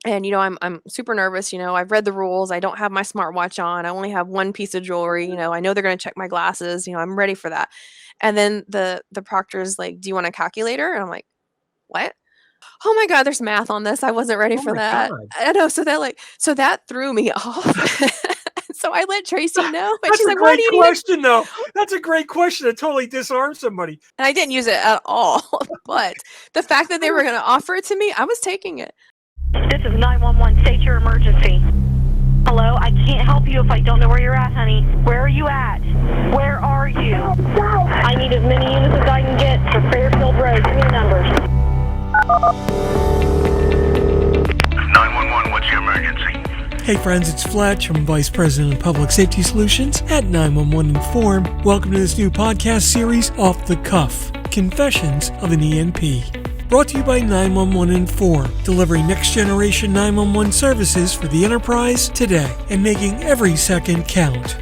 And, I'm super nervous. I've read the rules. I don't have my smartwatch on. I only have one piece of jewelry. I know they're going to check my glasses. I'm ready for that. And then the proctor's like, "Do you want a calculator?" And I'm like, "What?" Oh my God, there's math on this. I wasn't ready Oh for my that. God. I know. So that threw me off. So I let Tracy know, and That's she's a like, "Why do great you need it?" question, though. That's a great question. It totally disarms somebody. And I didn't use it at all. But the fact that they were going to offer it to me, I was taking it. This is 911. State your emergency. Hello? I can't help you if I don't know where you're at, honey. Where are you at? Where are you? I need as many units as I can get for Fairfield Road. Give me the numbers. 911, what's your emergency? Hey friends, it's Fletch. I'm Vice President of Public Safety Solutions at 911 Inform. Welcome to this new podcast series, Off the Cuff, Confessions of an ENP. Brought to you by 911 Inform, delivering next-generation 911 services for the enterprise today and making every second count.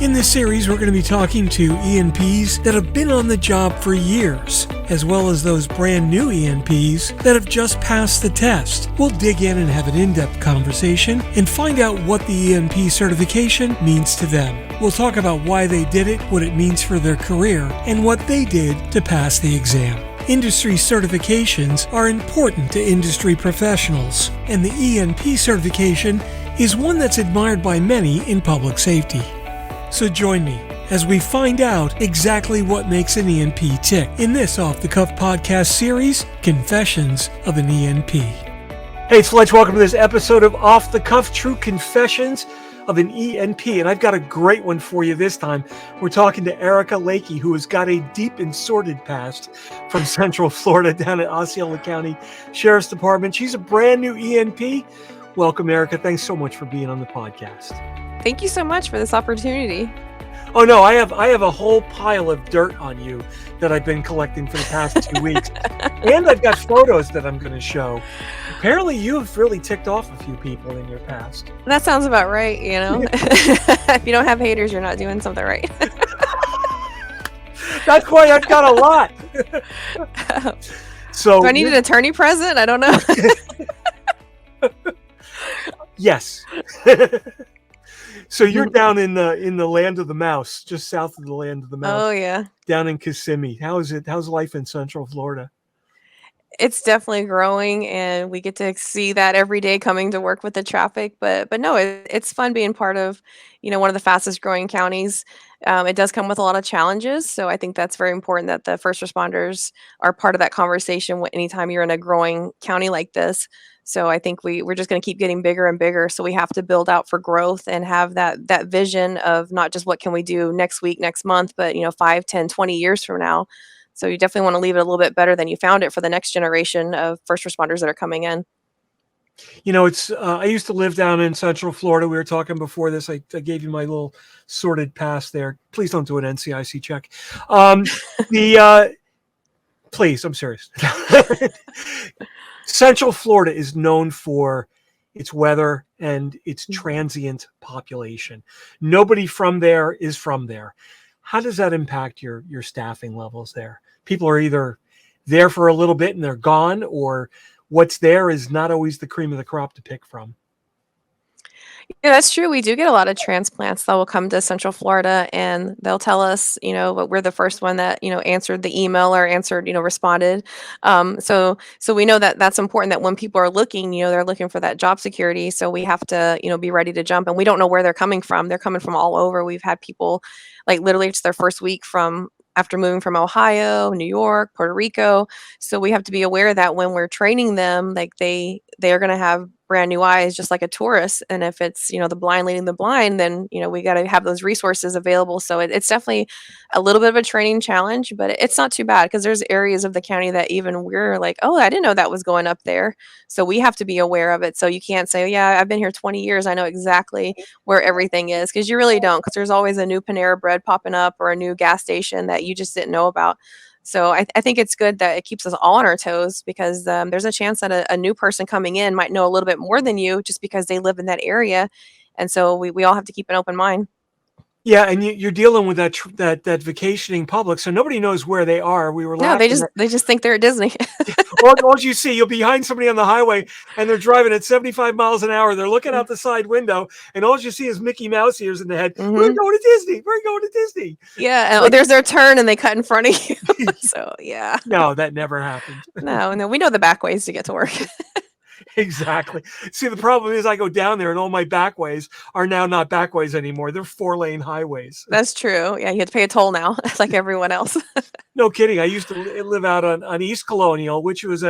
In this series, we're going to be talking to ENPs that have been on the job for years, as well as those brand new ENPs that have just passed the test. We'll dig in and have an in-depth conversation and find out what the ENP certification means to them. We'll talk about why they did it, what it means for their career, and what they did to pass the exam. Industry certifications are important to industry professionals, and the ENP certification is one that's admired by many in public safety. So join me as we find out exactly what makes an ENP tick in this off-the-cuff podcast series, Confessions of an ENP. Hey, it's Fletch. Welcome to this episode of Off the Cuff, True Confessions of an ENP. And I've got a great one for you this time. We're talking to Erika Lakey, who has got a deep and sordid past from Central Florida down at Osceola County Sheriff's Department. She's a brand new ENP. Welcome, Erika. Thanks so much for being on the podcast. Thank you so much for this opportunity. Oh no, I have a whole pile of dirt on you that I've been collecting for the past 2 weeks. And I've got photos that I'm going to show. Apparently you've really ticked off a few people in your past. That sounds about right, If you don't have haters, you're not doing something right. That's why I've got a lot. So do I need an attorney present? I don't know. Yes. So you're down in the land of the mouse, just south of the land of the mouse. Oh yeah. Down in Kissimmee. How's life in Central Florida? It's definitely growing, and we get to see that every day coming to work with the traffic. But no, it's fun being part of, one of the fastest growing counties. It does come with a lot of challenges, so I think that's very important that the first responders are part of that conversation anytime you're in a growing county like this. So I think we're just going to keep getting bigger and bigger. So we have to build out for growth and have that vision of not just what can we do next week, next month, but 5, 10, 20 years from now. So you definitely want to leave it a little bit better than you found it for the next generation of first responders that are coming in. It's I used to live down in Central Florida. We were talking before this. I gave you my little sordid past there. Please don't do an NCIC check. Please, I'm serious. Central Florida is known for its weather and its transient population. Nobody from there is from there. How does that impact your staffing levels there? People are either there for a little bit and they're gone, or what's there is not always the cream of the crop to pick from. Yeah, that's true. We do get a lot of transplants that will come to Central Florida, and they'll tell us, but we're the first one that, answered the email or answered, responded. So we know that that's important, that when people are looking, they're looking for that job security. So we have to, be ready to jump, and we don't know where they're coming from. They're coming from all over. We've had people like literally it's their first week after moving from Ohio, New York, Puerto Rico. So we have to be aware that when we're training them, like they are going to have brand new eyes, just like a tourist. And if it's, the blind leading the blind, then, we got to have those resources available. So it's definitely a little bit of a training challenge, but it's not too bad, because there's areas of the county that even we're like, oh, I didn't know that was going up there. So we have to be aware of it. So you can't say, yeah, I've been here 20 years. I know exactly where everything is, because you really don't, because there's always a new Panera Bread popping up or a new gas station that you just didn't know about. So I think it's good that it keeps us all on our toes, because there's a chance that a new person coming in might know a little bit more than you just because they live in that area. And so we all have to keep an open mind. Yeah, and you're dealing with that vacationing public, so nobody knows where they are. We were No, they laughing. just think they're at Disney. All you see, you'll be behind somebody on the highway, and they're driving at 75 miles an hour. They're looking out the side window, and all you see is Mickey Mouse ears in the head. We're Hmm. going to Disney. We're going to Disney. Yeah, and Like, there's their turn and they cut in front of you. So yeah. no, that never happened. No, we know the back ways to get to work. Exactly. See, the problem is I go down there, and all my backways are now not backways anymore. They're 4-lane highways. That's true. Yeah, you have to pay a toll now, like everyone else. No kidding. I used to live out on East Colonial, which was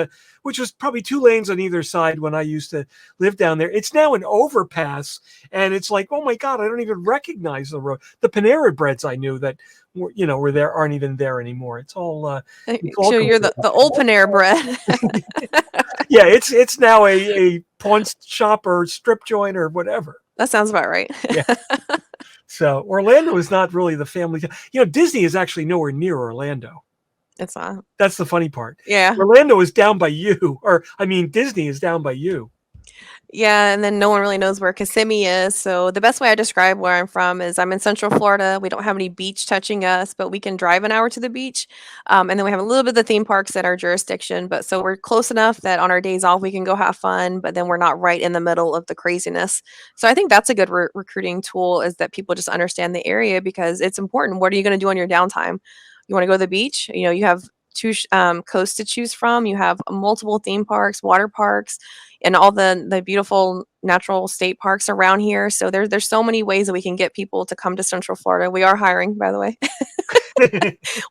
probably 2 lanes on either side when I used to live down there. It's now an overpass, and it's like, oh my God, I don't even recognize the road. The Panera Breads I knew that were there aren't even there anymore. It's all So you're the old Panera Bread. yeah. It's now a pawn shop or strip joint or whatever. That sounds about right. Yeah. So Orlando is not really the family. Disney is actually nowhere near Orlando. It's not. That's the funny part. Yeah. Orlando is down by you, or I mean, Disney is down by you. Yeah, and then no one really knows where Kissimmee is. So the best way I describe where I'm from is I'm in Central Florida. We don't have any beach touching us, but we can drive an hour to the beach. And then we have a little bit of the theme parks at our jurisdiction. But so we're close enough that on our days off, we can go have fun, but then we're not right in the middle of the craziness. So I think that's a good recruiting tool is that people just understand the area because it's important. What are you going to do on your downtime? You want to go to the beach? You have two coasts to choose from. You have multiple theme parks, water parks, and all the beautiful natural state parks around here. So there's so many ways that we can get people to come to Central Florida. We are hiring, by the way.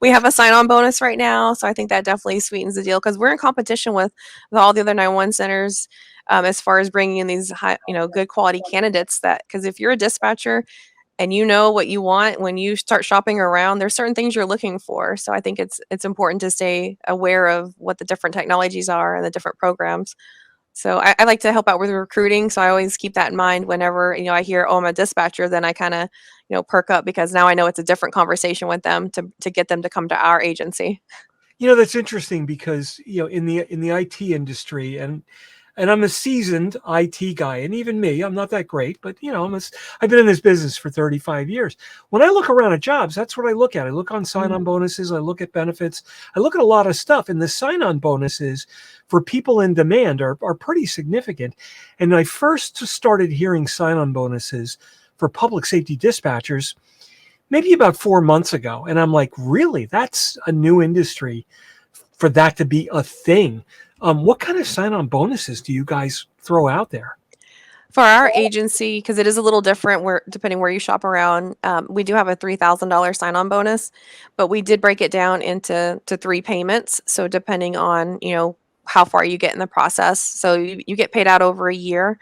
We have a sign-on bonus right now, so I think that definitely sweetens the deal because we're in competition with all the other 911 centers as far as bringing in these high, good quality candidates. That because if you're a dispatcher and you know what you want when you start shopping around, there's certain things you're looking for. So I think it's important to stay aware of what the different technologies are and the different programs. So I like to help out with recruiting. So I always keep that in mind whenever, I hear, oh, I'm a dispatcher, then I kind of, perk up because now I know it's a different conversation with them to get them to come to our agency. That's interesting because, in the IT industry and I'm a seasoned IT guy, and even me, I'm not that great, but I've been in this business for 35 years. When I look around at jobs, that's what I look at. I look on sign-on bonuses, I look at benefits, I look at a lot of stuff, and the sign-on bonuses for people in demand are pretty significant. And I first started hearing sign-on bonuses for public safety dispatchers maybe about 4 months ago, and I'm like, really? That's a new industry for that to be a thing. What kind of sign-on bonuses do you guys throw out there? For our agency, because it is a little different depending where you shop around, we do have a $3,000 sign-on bonus, but we did break it down into 3 payments. So depending on, how far you get in the process. So you get paid out over a year.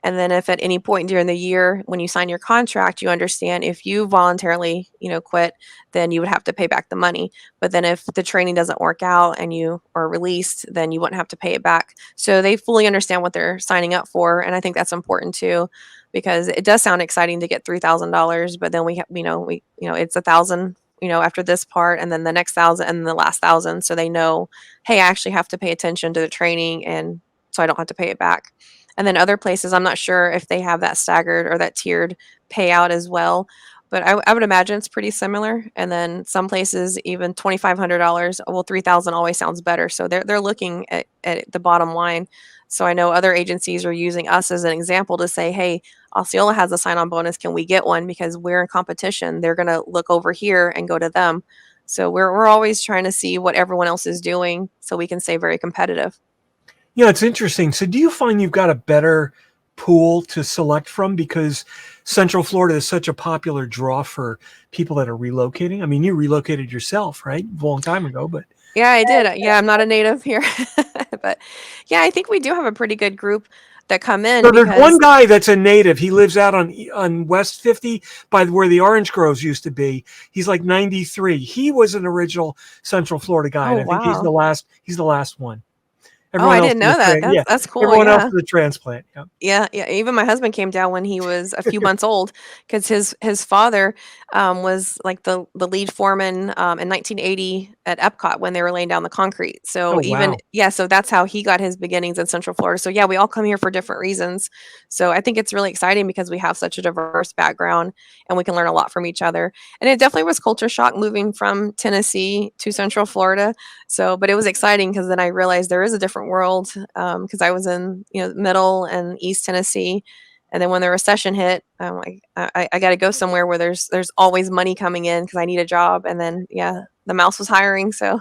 And then if at any point during the year when you sign your contract, you understand if you voluntarily, quit, then you would have to pay back the money. But then if the training doesn't work out and you are released, then you wouldn't have to pay it back. So they fully understand what they're signing up for. And I think that's important too, because it does sound exciting to get $3,000, but then it's 1,000, after this part, and then the next 1,000 and the last 1,000. So they know, hey, I actually have to pay attention to the training and so I don't have to pay it back. And then other places, I'm not sure if they have that staggered or that tiered payout as well, but I would imagine it's pretty similar. And then some places, even $2,500. Well, 3,000 always sounds better. So they're looking at the bottom line. So I know other agencies are using us as an example to say, hey, Osceola has a sign-on bonus. Can we get one? Because we're in competition. They're going to look over here and go to them. So we're always trying to see what everyone else is doing so we can stay very competitive. Yeah, it's interesting. So do you find you've got a better pool to select from because Central Florida is such a popular draw for people that are relocating? I mean, you relocated yourself, right? A long time ago, but... Yeah, I did. Yeah, I'm not a native here. But yeah, I think we do have a pretty good group that come in. So there's one guy that's a native. He lives out on West 50 by where the orange groves used to be. He's like 93. He was an original Central Florida guy. Oh, And I think wow. he's the last one. Oh, I Everyone else didn't is know a that. yeah, That's cool. everyone else Yeah. is a transplant. Yeah. Yeah, yeah. Even my husband came down when he was a few months old because his father was like the lead foreman in 1980 at Epcot when they were laying down the concrete. So Oh even wow. yeah, so that's how he got his beginnings in Central Florida. So yeah, we all come here for different reasons. So I think it's really exciting because we have such a diverse background and we can learn a lot from each other. And it definitely was culture shock moving from Tennessee to Central Florida. So, but it was exciting because then I realized there is a different world because I was in middle and East Tennessee, and then when the recession hit, I'm like, I got to go somewhere where there's always money coming in because I need a job. And then yeah, the mouse was hiring, so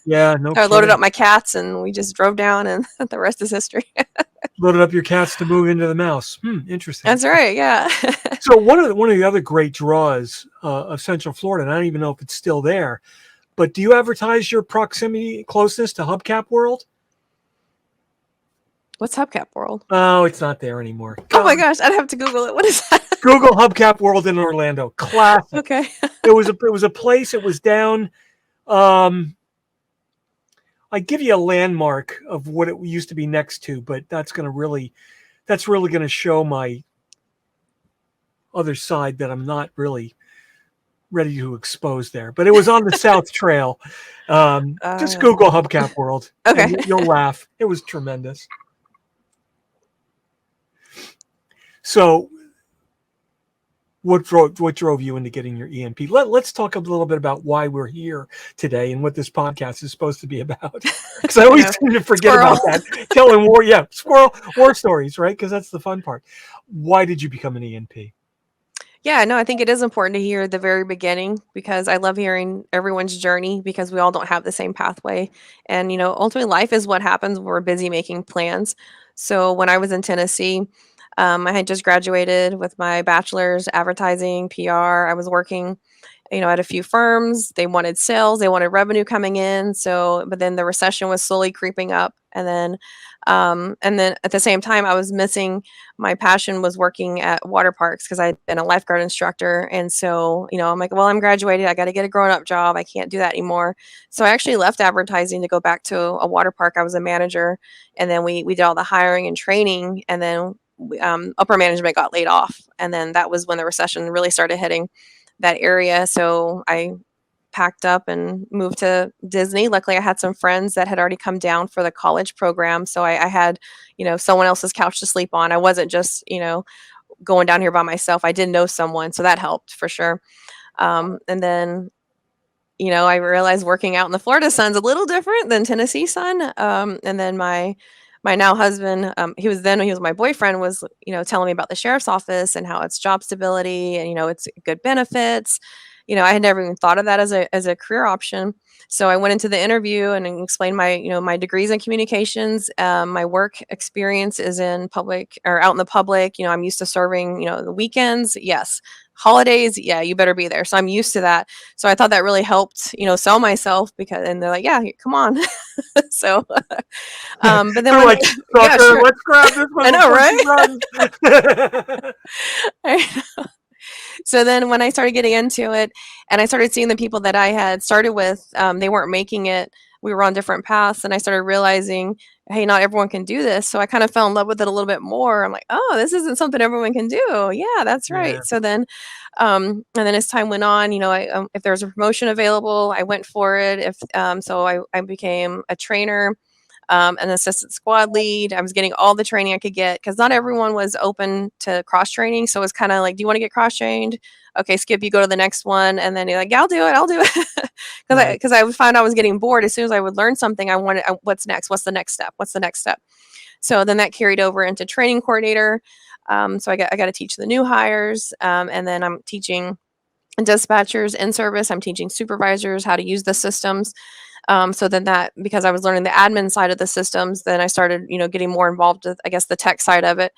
Yeah, no I loaded kidding. up my cats and we just drove down, and the rest is history. Loaded up your cats to move into the mouse. Interesting. That's right, yeah. So one of the other great draws of Central Florida, and I don't even know if it's still there, but do you advertise your proximity closeness to Hubcap World? What's Hubcap World? Oh, it's not there anymore. Oh my God. gosh, I'd have to Google it. What is that? Google Hubcap World in Orlando. Classic. Okay. It was a place. It was down. Um, I give you a landmark of what it used to be next to, but that's really going to show my other side that I'm not really ready to expose there. But it was on the South Trail. Just Uh, Google Hubcap World, and okay. you'll laugh. It was tremendous. So, what drove you into getting your ENP? Let's talk a little bit about why we're here today and what this podcast is supposed to be about. Because I You always know, seem to forget squirrel. about that. Telling war stories, right? Because that's the fun part. Why did you become an ENP? Yeah, no, I think it is important to hear the very beginning because I love hearing everyone's journey because we all don't have the same pathway. And, ultimately, life is what happens when we're busy making plans. So when I was in Tennessee, I had just graduated with my bachelor's advertising, PR. I was working at a few firms. They wanted sales, they wanted revenue coming in. So, but then the recession was slowly creeping up, and then at the same time, I was missing my passion was working at water parks because I'd been a lifeguard instructor, and so I'm like, well, I'm graduated. I got to get a grown up job. I can't do that anymore. So I actually left advertising to go back to a water park. I was a manager, and then we did all the hiring and training, and then upper management got laid off, and then that was when the recession really started hitting that area. So I packed up and moved to Disney. Luckily, I had some friends that had already come down for the college program. So I had, someone else's couch to sleep on. I wasn't just, going down here by myself. I did know someone. So that helped for sure. And then, I realized working out in the Florida sun's a little different than Tennessee sun. And then my now husband, he was my boyfriend, was telling me about the sheriff's office and how it's job stability and it's good benefits. I had never even thought of that as a career option. So I went into the interview and explained my degrees in communications. My work experience is in public or out in the public. I'm used to serving the weekends. Yes. Holidays, yeah, you better be there. So I'm used to that. So I thought that really helped sell myself and they're like, yeah, come on. So but then They're when like, yeah, sucker, sure. let's grab this I one know, before she right? runs. So then when I started getting into it and I started seeing the people that I had started with, they weren't making it. We were on different paths, and I started realizing, hey, not everyone can do this. So I kind of fell in love with it a little bit more. I'm like, oh, this isn't something everyone can do. Yeah, that's Yeah. right. So then, and then as time went on, if there was a promotion available, I went for it. I became a trainer, an assistant squad lead. I was getting all the training I could get because not everyone was open to cross training. So it was kind of like, do you want to get cross trained? Okay, skip, you go to the next one. And then you're like, yeah, I'll do it. Right. Because I would find I was getting bored. As soon as I would learn something, I wanted, what's next? What's the next step? What's the next step? So then that carried over into training coordinator. So I got to teach the new hires. And then I'm teaching dispatchers in service. I'm teaching supervisors how to use the systems. So then that, because I was learning the admin side of the systems, then I started, getting more involved with, I guess, the tech side of it.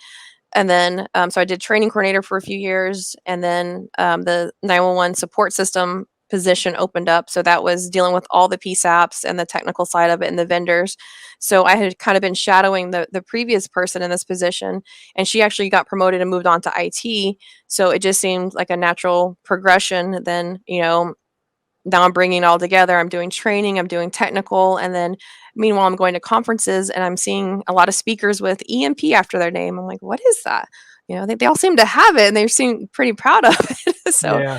And then, so I did training coordinator for a few years, and then the 911 support system position opened up. So that was dealing with all the PSAPs and the technical side of it and the vendors. So I had kind of been shadowing the previous person in this position, and she actually got promoted and moved on to IT. So it just seemed like a natural progression. Then, now I'm bringing it all together. I'm doing training, I'm doing technical, and then Meanwhile, I'm going to conferences and I'm seeing a lot of speakers with ENP after their name. I'm like, what is that? They all seem to have it and they seem pretty proud of it. So, Yeah.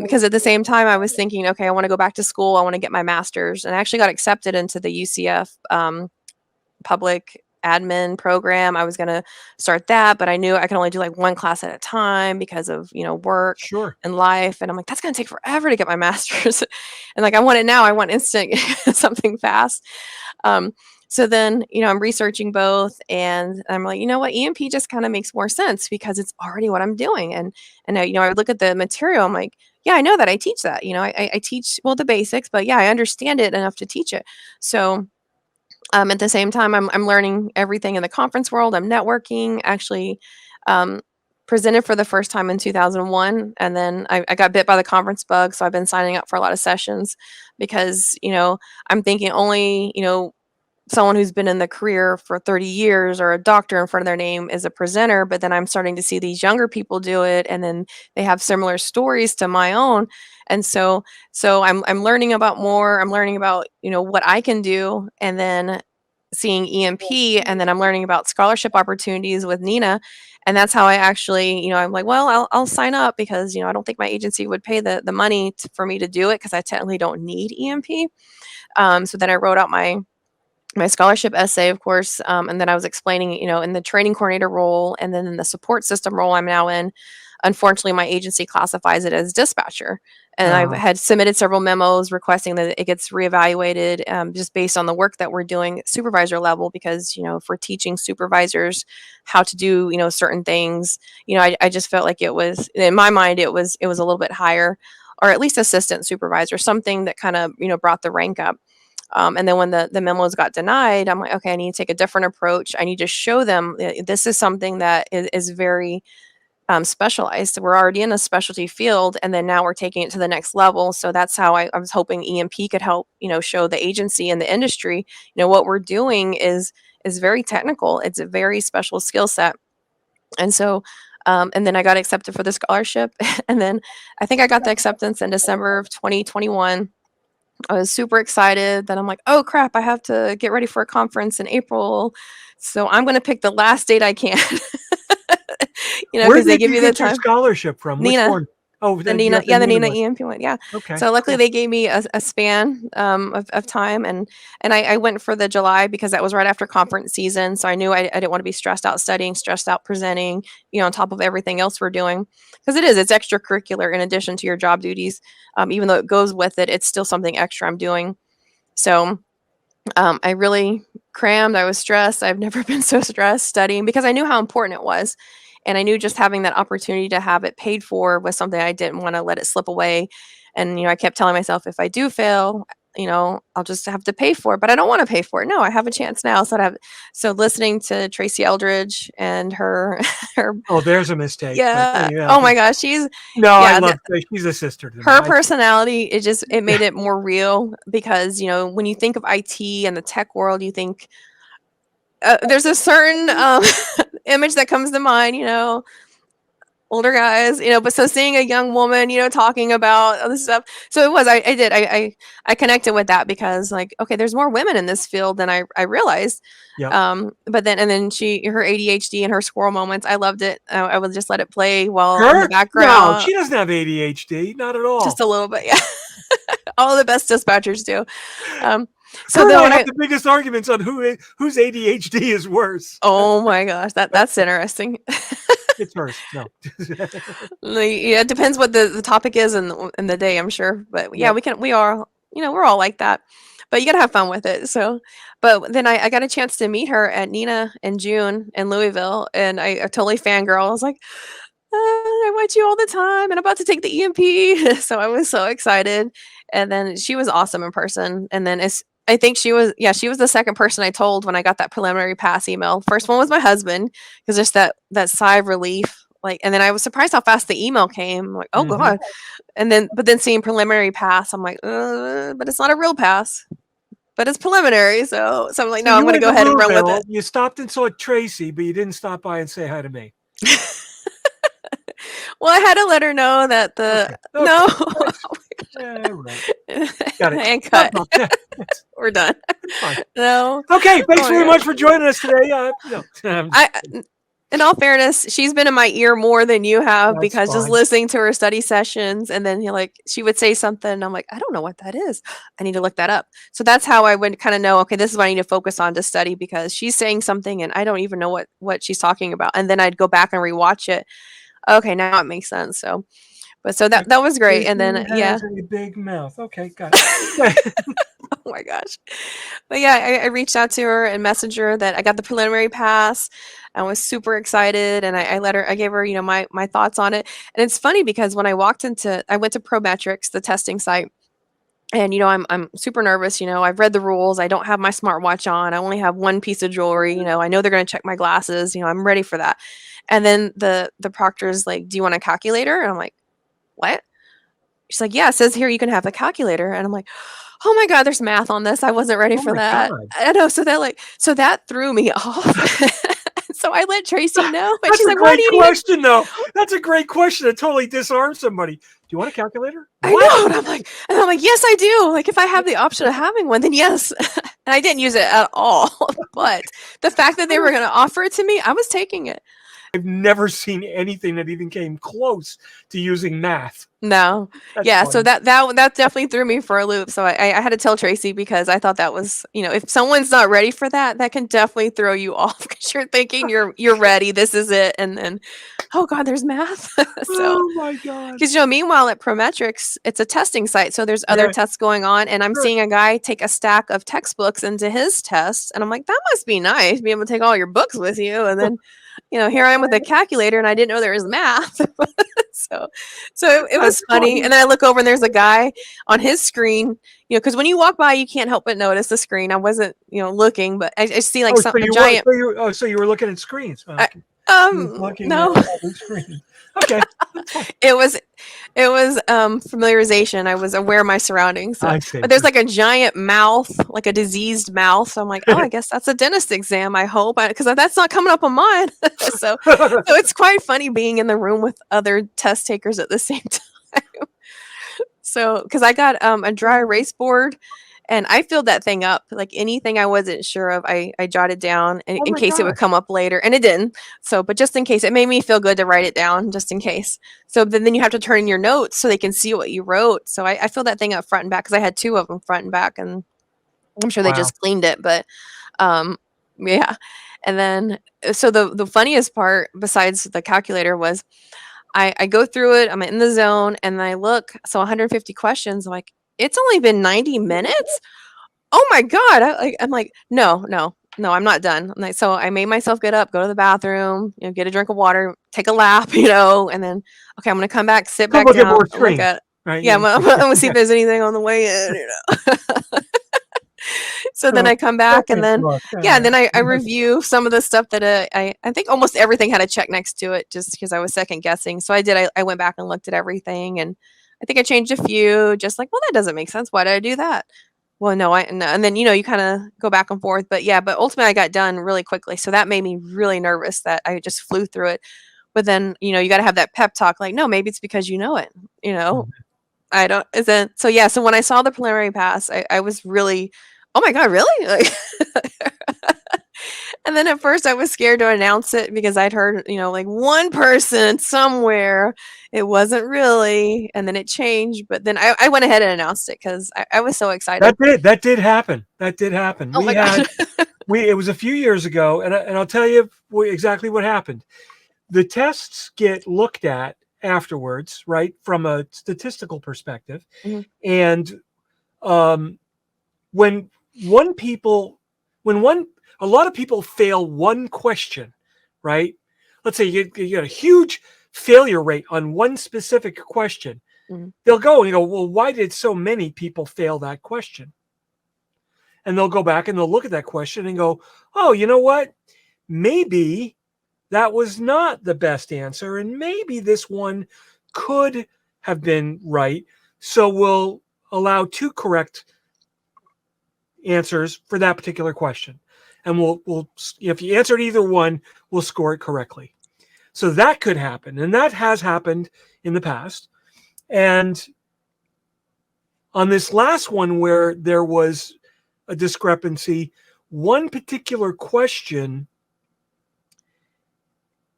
because at the same time, I was thinking, okay, I want to go back to school. I want to get my master's, and I actually got accepted into the UCF public admin program. I was going to start that, but I knew I could only do like one class at a time because of, work Sure. and life. And I'm like, that's going to take forever to get my master's. And like, I want it now. I want instant something fast. So then, I'm researching both and I'm like, you know what, EMP just kind of makes more sense because it's already what I'm doing. And I look at the material, I'm like, yeah, I know that I teach that, I teach, well, the basics, but yeah, I understand it enough to teach it. So at the same time, I'm learning everything in the conference world. I'm networking. Actually, um, presented for the first time in 2001, and then I got bit by the conference bug. So I've been signing up for a lot of sessions because I'm thinking only someone who's been in the career for 30 years or a doctor in front of their name is a presenter, but then I'm starting to see these younger people do it and then they have similar stories to my own. And so I'm learning about more. I'm learning about, what I can do and then seeing EMP and then I'm learning about scholarship opportunities with NENA. And that's how I actually, I'm like, well, I'll sign up because, I don't think my agency would pay the money for me to do it because I technically don't need EMP. So then I wrote out my scholarship essay, of course, and then I was explaining, in the training coordinator role and then in the support system role I'm now in, unfortunately, my agency classifies it as dispatcher. And I've had submitted several memos requesting that it gets reevaluated just based on the work that we're doing at supervisor level, because, if we're teaching supervisors how to do, certain things, I just felt like it was, in my mind, it was a little bit higher, or at least assistant supervisor, something that kind of, brought the rank up. And then when the memos got denied, I'm like, okay, I need to take a different approach. I need to show them this is something that is very specialized. We're already in a specialty field, and then now we're taking it to the next level. So that's how I was hoping EMP could help, show the agency and the industry, what we're doing is very technical. It's a very special skill set. And so, and then I got accepted for the scholarship, and then I think I got the acceptance in December of 2021. I was super excited. Then I'm like, oh crap, I have to get ready for a conference in April. So I'm going to pick the last date I can, Where because they did give you you the get your time. scholarship from? Which NENA, one? Oh, the you NENA, got the yeah, the NENA NENA one. EMP one, yeah. Okay. So luckily Cool. they gave me a span of time, and I went for the July because that was right after conference season. So I knew I didn't want to be stressed out studying, stressed out presenting, on top of everything else we're doing, because it's extracurricular in addition to your job duties. Even though it goes with it, it's still something extra I'm doing. So I really crammed. I was stressed. I've never been so stressed studying because I knew how important it was. And I knew just having that opportunity to have it paid for was something I didn't want to let it slip away. And, I kept telling myself, if I do fail, I'll just have to pay for it. But I don't want to pay for it. No, I have a chance now. So listening to Tracy Eldridge and her, her, Oh, there's a mistake. But yeah. yeah. Oh my gosh. No, I Yeah. love she's a sister to me. Her personality, it made it more real because, when you think of IT and the tech world, you think there's a certain image that comes to mind, older guys, but so seeing a young woman, talking about all this stuff. So it was, I connected with that because like, okay, there's more women in this field than I realized. Yep. But then, and then her ADHD and her squirrel moments, I loved it. I would just let it play while in the Her? No, background. she doesn't have ADHD. Not at all. Just a little bit. Yeah. All the best dispatchers do. So her then and when I have the biggest arguments on whose ADHD is worse. oh my gosh, that's interesting. It's hers. No. Yeah, it depends what the topic is in the day, I'm sure. But yeah, Yep. we are, we're all like that. But you gotta have fun with it. So, but then I got a chance to meet her at NENA in June in Louisville, and I totally fangirl. I was like, I watch you all the time, and I'm about to take the EMP. So I was so excited. And then she was awesome in person. And then I think she was the second person I told when I got that preliminary pass email. First one was my husband, because just that sigh of relief. Like, and then I was surprised how fast the email came. I'm like, oh Mhm. God. But then seeing preliminary pass, I'm like, but it's not a real pass, but it's preliminary. So I'm like, So no, I'm you going to went go to ahead and run with Louisville. it. You stopped and saw Tracy, but you didn't stop by and say hi to me. Well, I had to let her know that Okay. no, Right. Got it. And cut. No, yeah, We're done. fine. No. Okay, thanks Oh my very God. much for joining us today. No, In all fairness, she's been in my ear more than you have that's because just fine. listening to her study sessions, and then she would say something, and I'm like, I don't know what that is. I need to look that up. So that's how I would kind of know, okay, this is what I need to focus on to study because she's saying something and I don't even know what she's talking about. And then I'd go back and rewatch it. Okay, now it makes sense. So that was great. And then Has a big mouth. Okay, got it. oh my gosh. But yeah, I reached out to her and messaged her that I got the preliminary pass. I was super excited, and I gave her, my thoughts on it. And it's funny because when I went to Prometrics, the testing site, and I'm super nervous. I've read the rules. I don't have my smartwatch on. I only have one piece of jewelry. I know they're going to check my glasses. I'm ready for that. And then the proctor's like, "Do you want a calculator?" And I'm like, "What?" She's like, "Yeah, it says here you can have a calculator." And I'm like, "Oh my God, there's math on this. I wasn't ready Oh for my that." God. I know. So that threw me off. So I let Tracy know. And That's she's a like, "Why do great you need it?" question, though. That's a great question that totally disarms somebody. Do you want a calculator? I What? know. And I'm like, "Yes, I do. Like, if I have the option of having one, then yes." And I didn't use it at all. But the fact that they were going to offer it to me, I was taking it. I've never seen anything that even came close to using math. No. That's Yeah, so funny. that definitely threw me for a loop. So I had to tell Tracy because I thought that was, if someone's not ready for that, that can definitely throw you off because you're thinking you're ready, this is it, and then, oh God, there's math. So, Oh my God. because meanwhile at Prometrics, it's a testing site, so there's other Yeah, tests going on, and I'm sure. seeing a guy take a stack of textbooks into his tests, and I'm like, that must be nice, be able to take all your books with you, and then, here I am with a calculator, and I didn't know there was math. So it That's was funny, and then I look over and there's a guy on his screen, because when you walk by, you can't help but notice the screen. I wasn't, looking, but I see like Oh, so a you giant. were so you were looking at screens. Oh, okay. You were looking at No, other screens. Okay. That's fine. it was familiarization. I was aware of my surroundings. So, I see. but there's like a giant mouth, like a diseased mouth. So I'm like, oh, I guess that's a dentist exam. I hope, because that's not coming up on mine. So it's quite funny being in the room with other test takers at the same time. So, because I got a dry erase board, and I filled that thing up. Like anything I wasn't sure of, I jotted down in, Oh in my case it would gosh. come up later, and it didn't. So, but just in case, it made me feel good to write it down, just in case. So then you have to turn in your notes so they can see what you wrote. So I filled that thing up front and back because I had two of them front and back, and I'm sure they Wow. just cleaned it, but yeah. And then, so the funniest part besides the calculator was I go through it, I'm in the zone, and I look, so 150 questions. I'm like, it's only been 90 minutes? Oh my God. I'm like, no, I'm not done. I'm like, so I made myself get up, go to the bathroom, get a drink of water, take a lap, and then, okay, I'm going to come back, sit Come back look at down, more and look screens. at, Right? yeah, Yeah. I'm going to see if there's anything on the way in. So then I come back, and Second then, look. yeah, and then I review some of the stuff that I think almost everything had a check next to it just because I was second guessing. So I went back and looked at everything, and I think I changed a few, just like, well, that doesn't make sense. Why did I do that? Well, no, no. And then, you kind of go back and forth. But yeah, but ultimately I got done really quickly. So that made me really nervous that I just flew through it. But then, you got to have that pep talk like, no, maybe it's because you know it, Mhm. I don't, isn't. So yeah, so when I saw the preliminary pass, I was really, oh my God, really? Like, and then at first I was scared to announce it because I'd heard, like one person somewhere, it wasn't really, and then it changed. But then I went ahead and announced it because I was so excited. That did happen. That did happen. Oh my God. It was a few years ago, and I'll tell you exactly what happened. The tests get looked at afterwards, right, from a statistical perspective, Mhm. and when one people, when one, a lot of people fail one question, right? Let's say you get a huge failure rate on one specific question. Mhm. They'll go and go, well, why did so many people fail that question? And they'll go back and they'll look at that question and go, oh, you know what? Maybe that was not the best answer. And maybe this one could have been right. So we'll allow two correct answers for that particular question. And we'll if you answered either one, we'll score it correctly. So that could happen. And that has happened in the past. And On this last one where there was a discrepancy, one particular question,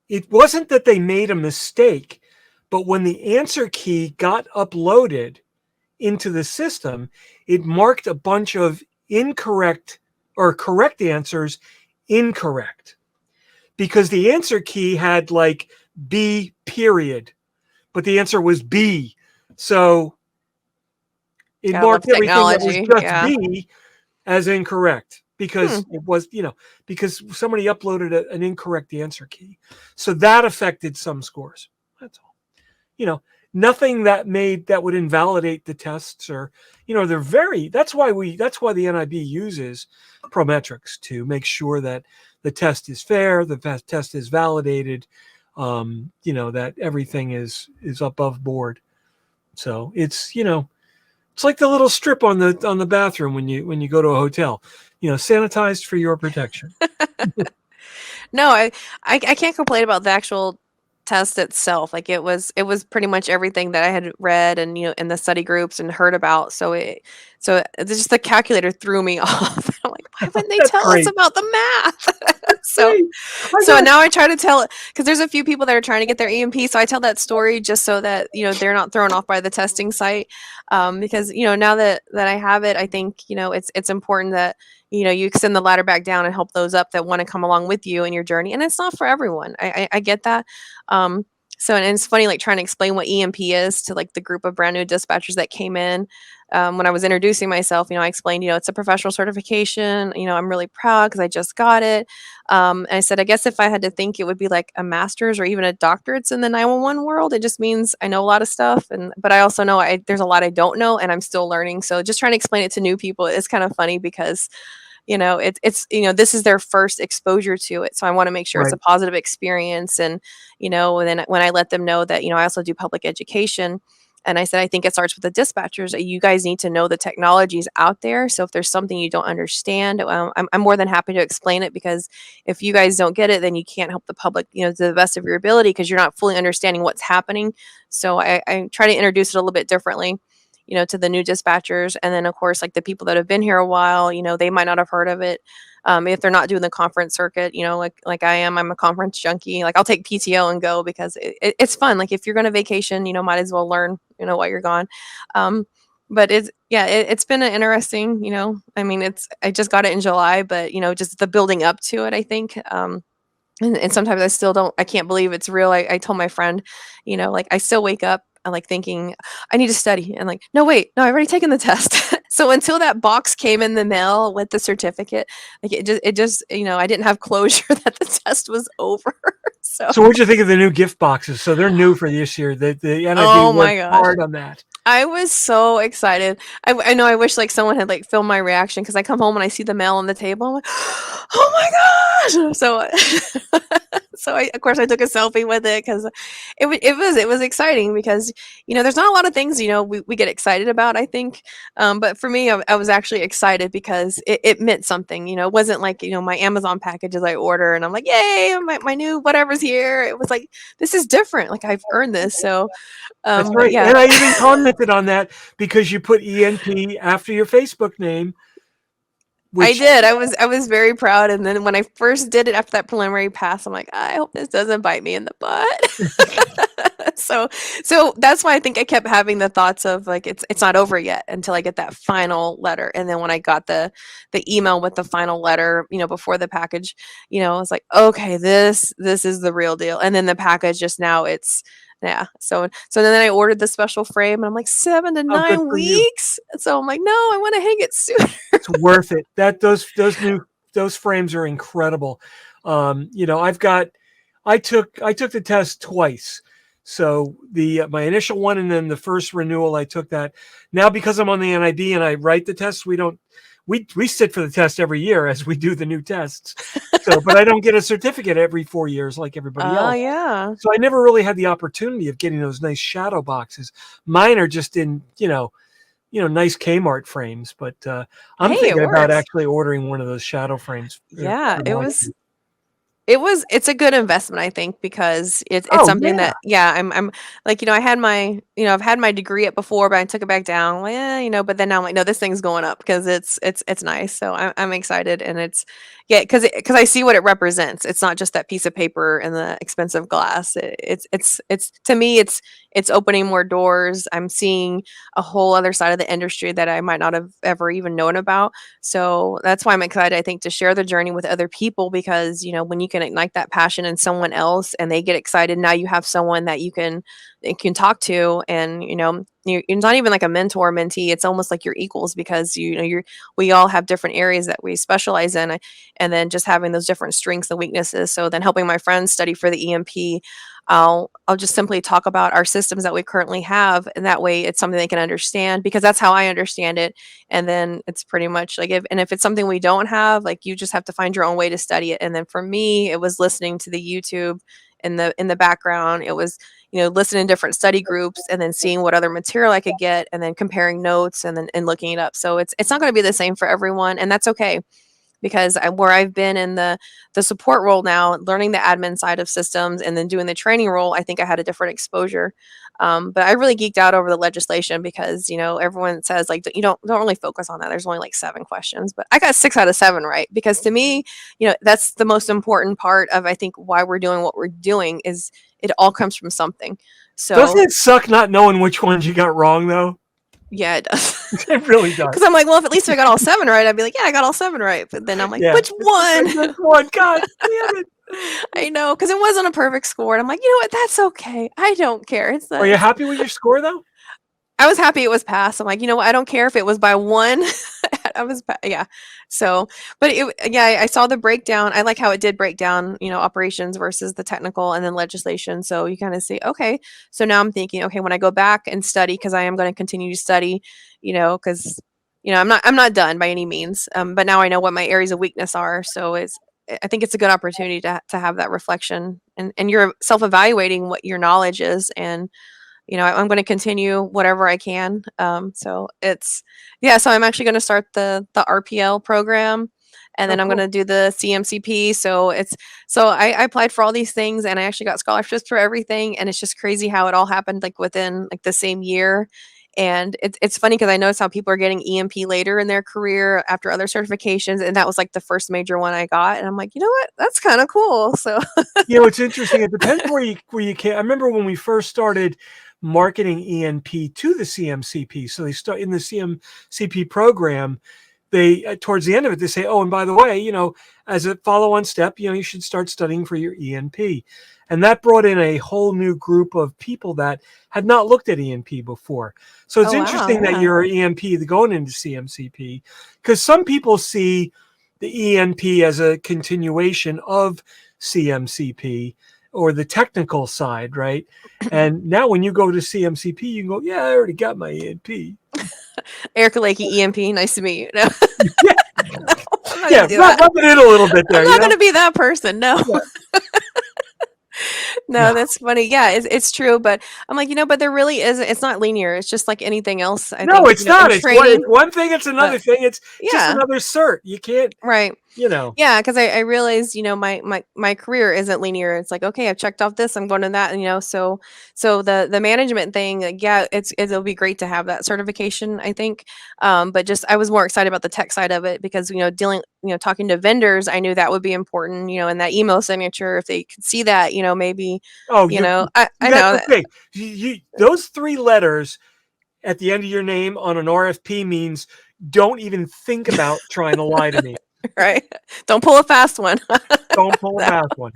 it wasn't that they made a mistake, but when the answer key got uploaded into the system, it marked a bunch of incorrect or correct answers incorrect, because the answer key had like B period, but the answer was B. So it Gotta love marked everything that was technology. just Yeah. B as incorrect, because it was, because somebody uploaded an incorrect answer key. So that affected some scores. That's all. Nothing that would invalidate the tests, or, that's why the NIB uses Prometrics, to make sure that the test is fair, the test is validated, that everything is above board. So it's, it's like the little strip on the bathroom when you go to a hotel, sanitized for your protection. No, I can't complain about the actual test itself. Like it was pretty much everything that I had read and in the study groups and heard about. It's just the calculator threw me off. I'm like, why wouldn't they That's tell us great. about the math? Great. So now I try to tell it, because there's a few people that are trying to get their EMP. So I tell that story just so that they're not thrown off by the testing site. Because now that I have it, I think it's important that you extend the ladder back down and help those up that want to come along with you in your journey. And it's not for everyone. I get that. And it's funny, like trying to explain what EMP is to like the group of brand new dispatchers that came in. When I was introducing myself, I explained, it's a professional certification. I'm really proud because I just got it. And I said, I guess if I had to think, it would be like a master's or even a doctorate's in the 911 world. It just means I know a lot of stuff, but I also know there's a lot I don't know, and I'm still learning. So just trying to explain it to new people is kind of funny, because it's this is their first exposure to it, so I want to make sure it's Right. a positive experience. And and then when I let them know that I also do public education, and I said, I think it starts with the dispatchers. You guys need to know the technologies out there. So if there's something you don't understand, I'm more than happy to explain it, because if you guys don't get it, then you can't help the public, to the best of your ability, because you're not fully understanding what's happening. So I try to introduce it a little bit differently, to the new dispatchers. And then, of course, like the people that have been here a while, they might not have heard of it. If they're not doing the conference circuit, like I am, I'm a conference junkie. Like I'll take PTO and go, because it's fun. Like if you're going to vacation, might as well learn, while you're gone. But it's been an interesting, I mean, I just got it in July, but, just the building up to it, I think. And sometimes I can't believe it's real. I told my friend, like I still wake up and like thinking I need to study, and like, no, wait, no, I've already taken the test. So until that box came in the mail with the certificate, like it just, I didn't have closure that the test was over. So what'd you think of the new gift boxes? So they're new for this year. The NIB oh my worked gosh. hard on that. I was so excited. I know, I wish like someone had like filmed my reaction, because I come home and I see the mail on the table. I'm like, oh my gosh. Of course I took a selfie with it, because it was exciting, because there's not a lot of things we get excited about, I think. But for me, I was actually excited because it meant something. It wasn't like my Amazon packages I order and I'm like, yay, my new whatever's here. It was like, this is different, like I've earned this. So That's but right. yeah. And I even commented on that, because you put ENP after your Facebook name. I did. I was very proud. And then when I first did it after that preliminary pass, I'm like, I hope this doesn't bite me in the butt. So that's why I think I kept having the thoughts of like, it's not over yet until I get that final letter. And then when I got the email with the final letter, before the package, I was like, okay, this is the real deal. And then the package, just now it's, yeah. So then I ordered the special frame, and I'm like, 7 to Oh, good 9 for you. weeks. So I'm like, no, I want to hang it sooner. It's worth it. Those frames are incredible. I took the test twice. So my initial one, and then the first renewal, I took that. Now, because I'm on the NIB and I write the tests, we sit for the test every year as we do the new tests. So, but I don't get a certificate every 4 years like everybody else. Yeah. So I never really had the opportunity of getting those nice shadow boxes. Mine are just in, nice Kmart frames, but I'm Hey, it thinking about works. actually ordering one of those shadow frames. Yeah, It's a good investment, I think, because it's Oh something yeah. that, yeah, I'm like, I had my, I've had my degree at before, but I took it back down. Well, yeah, but then now I'm like, no, this thing's going up because it's nice. So I'm excited, and it's, yeah, because I see what it represents. It's not just that piece of paper and the expensive glass. It's to me, it's opening more doors. I'm seeing a whole other side of the industry that I might not have ever even known about. So that's why I'm excited, I think, to share the journey with other people because, when you can ignite that passion in someone else and they get excited, now you have someone that you can talk to, and you're not even like a mentor mentee. It's almost like you're equals because we all have different areas that we specialize in, and then just having those different strengths and weaknesses. So then helping my friends study for the EMP, I'll just simply talk about our systems that we currently have, and that way it's something they can understand because that's how I understand it. And then it's pretty much like if it's something we don't have, like you just have to find your own way to study it. And then for me, it was listening to the YouTube in the background. It was listening to different study groups and then seeing what other material I could get and then comparing notes and looking it up. So it's not going to be the same for everyone, and that's okay because where I've been in the support role now, learning the admin side of systems and then doing the training role, I think I had a different exposure. But I really geeked out over the legislation because everyone says like you don't really focus on that. There's only like 7 questions, but I got 6 out of 7 right because to me, that's the most important part of I think why we're doing what we're doing is it all comes from something. Doesn't So it suck not knowing which ones you got wrong though? yeah, it does. It really does. Because I'm like, well, if at least I got all 7 right, I'd be like, yeah, I got all 7 right. But then I'm like, Yeah. which one? Which one? God damn it. I know, because it wasn't a perfect score, and I'm like, you know what? That's okay. I don't care. Are you happy with your score though? I was happy it was passed. I'm like, you know what? I don't care if it was by 1. Yeah. So, but yeah, I saw the breakdown. I like how it did break down, operations versus the technical and then legislation. So you kind of see, okay. So now I'm thinking, okay, when I go back and study, because I am going to continue to study, because I'm not done by any means. But now I know what my areas of weakness are. So I think it's a good opportunity to have that reflection and you're self-evaluating what your knowledge is. And I'm going to continue whatever I can. So yeah. So I'm actually going to start the RPL program, and Oh, then I'm going cool. to do the CMCP. So I applied for all these things, and I actually got scholarships for everything. And it's just crazy how it all happened like within like the same year. And it's funny because I noticed how people are getting EMP later in their career after other certifications, and that was like the first major one I got. And I'm like, you know what? That's kind of cool. So It's interesting. It depends where you can. I remember when we first started marketing ENP to the CMCP. So they start in the CMCP program. They towards the end of it, they say, "Oh, and by the way, as a follow-on step, you should start studying for your ENP." And that brought in a whole new group of people that had not looked at ENP before. So it's oh wow, interesting that yeah. you're ENP going into CMCP because some people see the ENP as a continuation of CMCP or the technical side, right? And now when you go to CMCP, you can go, yeah, I already got my ENP. Erika Lakey, EMP. Nice to meet you. No, Yeah, no, I'm not yeah, gonna do that. rub it in a little bit I'm there, not gonna be that person. No. Yeah. No, No, that's funny. Yeah, it's true, but I'm like, but there really is it's not linear. It's just like anything else, I no, think, it's in not. It's training. one thing, it's But another thing. It's just yeah, another cert. You can't, right. you know. Yeah, because I realized, my career isn't linear. It's like, okay, I've checked off this, I'm going to that, and so the management thing, like, yeah, it'll be great to have that certification, I think. But just I was more excited about the tech side of it because talking to vendors, I knew that would be important, in that email signature if they could see that, maybe, Oh, I that's know the that, thing. Those 3 letters at the end of your name on an RFP means don't even think about trying to lie to me. right? Don't pull a fast one. Don't pull a No. fast one.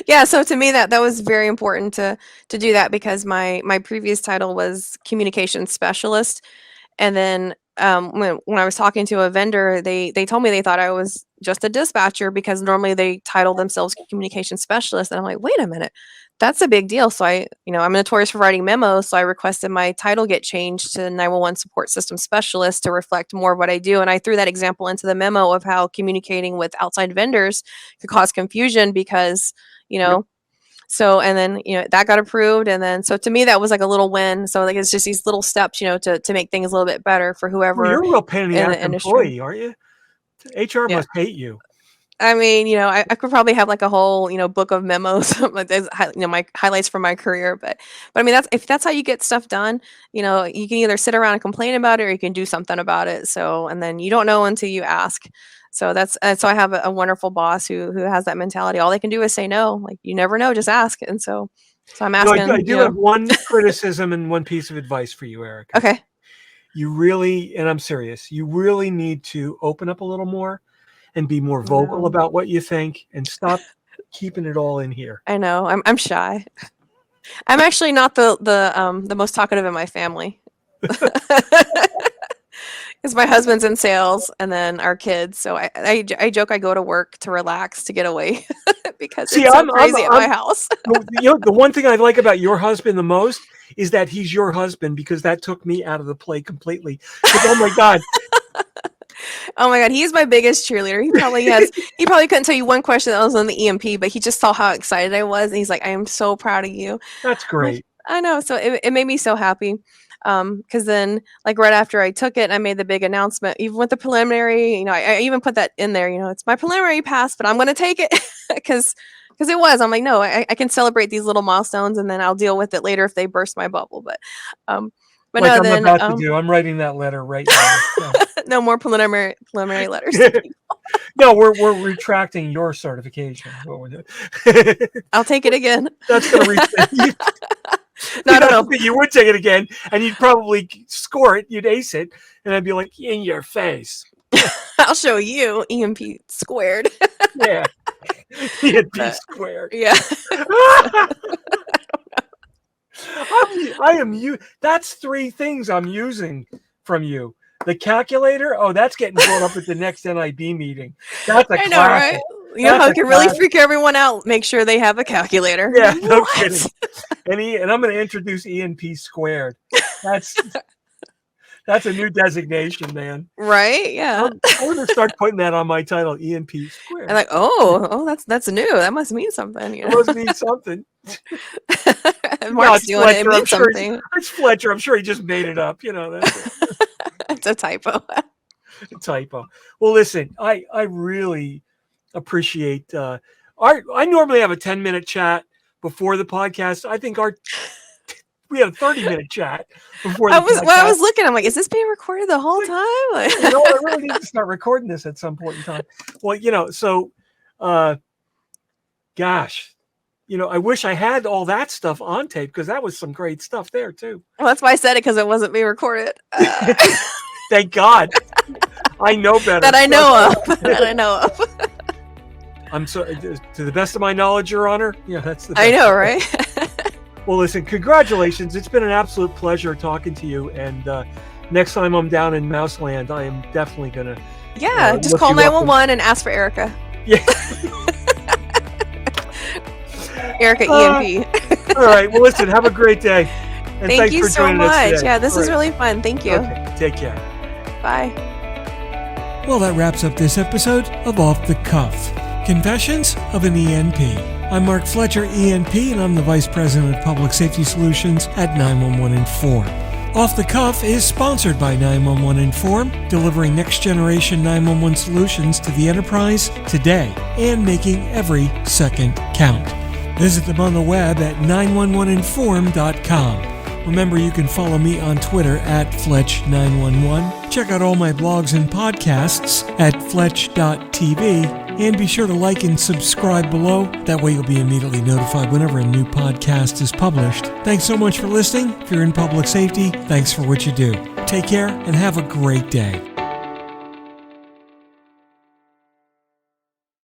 Yeah, so to me that was very important to do that because my previous title was communications specialist. And then when I was talking to a vendor, they told me they thought I was just a dispatcher because normally they title themselves communication specialist. And I'm like, wait a minute, that's a big deal. So I'm notorious for writing memos. So I requested my title get changed to 911 support system specialist to reflect more of what I do. And I threw that example into the memo of how communicating with outside vendors could cause confusion because, you Yep. know, so and then that got approved, and then so to me that was like a little win. So like it's just these little steps, to make things a little bit better for Well, whoever you're a real pain in the in ass the industry. employee, aren't you? HR Yeah. must hate you. I mean, I could probably have like a whole, book of memos, like, my highlights from my career. But I mean, if that's how you get stuff done, you can either sit around and complain about it, or you can do something about it. So, and then you don't know until you ask. So so I have a wonderful boss who has that mentality. All they can do is say no. Like, you never know, just ask. And so I'm I asking. do have one criticism and one piece of advice for you, Erica. Okay. You really, and I'm serious, you really need to open up a little more and be more vocal No. about what you think, and stop keeping it all in here. I know. I'm shy. I'm actually not the most talkative in my family. Because my husband's in sales, and then our kids. So I joke I go to work to relax, to get away, because See, it's so crazy at my house. the one thing I like about your husband the most is that he's your husband, because that took me out of the play completely. Oh my God. Oh my God, he's my biggest cheerleader. He probably couldn't tell you one question that was on the ENP, but he just saw how excited I was, and he's like, "I am so proud of you." That's great. I know. So it made me so happy. Because then, like, right after I took it, I made the big announcement, even with the preliminary. I even put that in there. It's my preliminary pass, but I'm going to take it, because it was. I'm like, no, I can celebrate these little milestones, and then I'll deal with it later if they burst my bubble. But Like no, I'm then about to do. I'm writing that letter right now. So. No more preliminary letters. No, we're retracting your certification. I'll take it again. That's going to No, I don't know. You would take it again, and you'd probably score it. You'd ace it, and I'd be like, in your face. I'll show you ENP squared. Yeah, ENP squared. Yeah. I am you. That's 3 things I'm using from you. The calculator. Oh, that's getting brought up at the next NIB meeting. That's a I know, classic. right? You know how it can really freak everyone out. Make sure they have a calculator. Yeah, no kidding. And I'm going to introduce ENP squared. That's a new designation, man. Right? Yeah. I'm going to start putting that on my title, ENP squared. I'm like, oh, that's new. That must mean something. It must mean something. Mark's doing it. It means something. It's Fletcher. I'm sure he just made it up. That's it. It's a typo. A typo. Well, listen, I really appreciate I normally have a 10-minute chat before the podcast. I think we had a 30-minute chat before the podcast. I was looking, I'm like, is this being recorded the whole time? I really need to start recording this at some point in time. Well, so gosh, I wish I had all that stuff on tape, because that was some great stuff there too. Well, that's why I said it, because it wasn't being recorded. Thank God. I know better. That I know of. I'm so, to the best of my knowledge, Your Honor. Yeah, that's the best. I know, right? Well, listen, congratulations. It's been an absolute pleasure talking to you. And next time I'm down in Mouseland, I am definitely going to. Yeah, just call 911 and ask for Erika. Yeah. Erika ENP. All right. Well, listen, have a great day. And Thank you so much. Yeah, this is right. really fun. Thank you. Okay. Take care. Bye. Well, that wraps up this episode of Off the Cuff, Confessions of an ENP. I'm Mark Fletcher, ENP, and I'm the Vice President of Public Safety Solutions at 911 Inform. Off the Cuff is sponsored by 911 Inform, delivering next-generation 911 solutions to the enterprise today and making every second count. Visit them on the web at 911inform.com. Remember, you can follow me on Twitter at Fletch911. Check out all my blogs and podcasts at Fletch.tv. And be sure to like and subscribe below. That way you'll be immediately notified whenever a new podcast is published. Thanks so much for listening. If you're in public safety, thanks for what you do. Take care and have a great day.